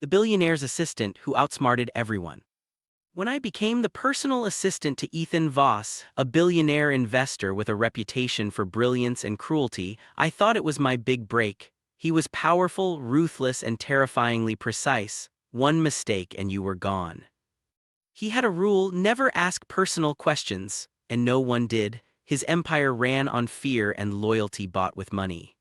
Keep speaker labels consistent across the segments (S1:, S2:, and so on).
S1: the billionaire's assistant who outsmarted everyone. When I became the personal assistant to Ethan Voss, a billionaire investor with a reputation for brilliance and cruelty, I thought it was my big break. He was powerful, ruthless, and terrifyingly precise. One mistake and you were gone. He had a rule: never ask personal questions, and no one did. His empire ran on fear and loyalty bought with money.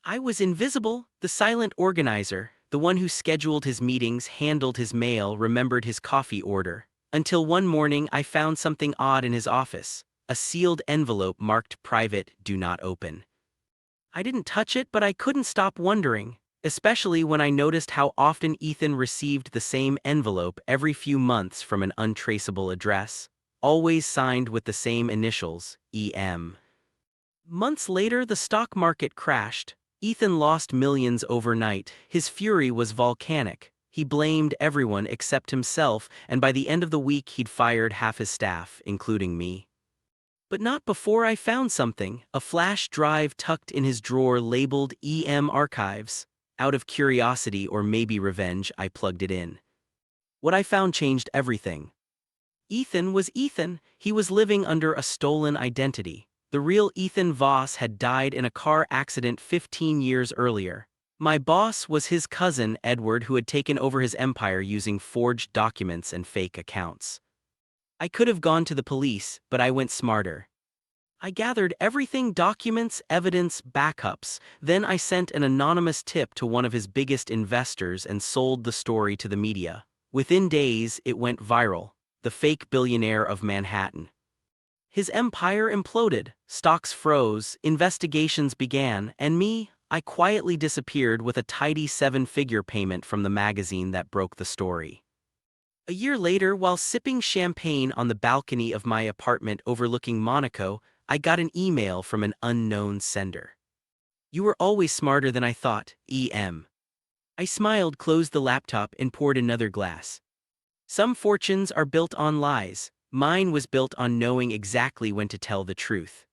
S1: I was invisible, the silent organizer, the one who scheduled his meetings, handled his mail, remembered his coffee order. Until one morning I found something odd in his office: a sealed envelope marked private, do not open. I didn't touch it, but I couldn't stop wondering, especially when I noticed how often Ethan received the same envelope every few months from an untraceable address, always signed with the same initials, EM. Months later, the stock market crashed. Ethan lost millions overnight. His fury was volcanic. He blamed everyone except himself, and by the end of the week he'd fired half his staff, including me. But not before I found something: a flash drive tucked in his drawer labeled EM Archives. Out of curiosity, or maybe revenge, I plugged it in. What I found changed everything. Ethan was Ethan. He was living under a stolen identity. The real Ethan Voss had died in a car accident 15 years earlier. My boss was his cousin Edward, who had taken over his empire using forged documents and fake accounts. I could have gone to the police, but I went smarter. I gathered everything: documents, evidence, backups. Then I sent an anonymous tip to one of his biggest investors and sold the story to the media. Within days, it went viral: the fake billionaire of Manhattan. His empire imploded, stocks froze, investigations began, and me, I quietly disappeared with a tidy 7-figure payment from the magazine that broke the story. A year later, while sipping champagne on the balcony of my apartment overlooking Monaco, I got an email from an unknown sender. "You were always smarter than I thought, EM." I smiled, closed the laptop, and poured another glass. Some fortunes are built on lies. Mine was built on knowing exactly when to tell the truth.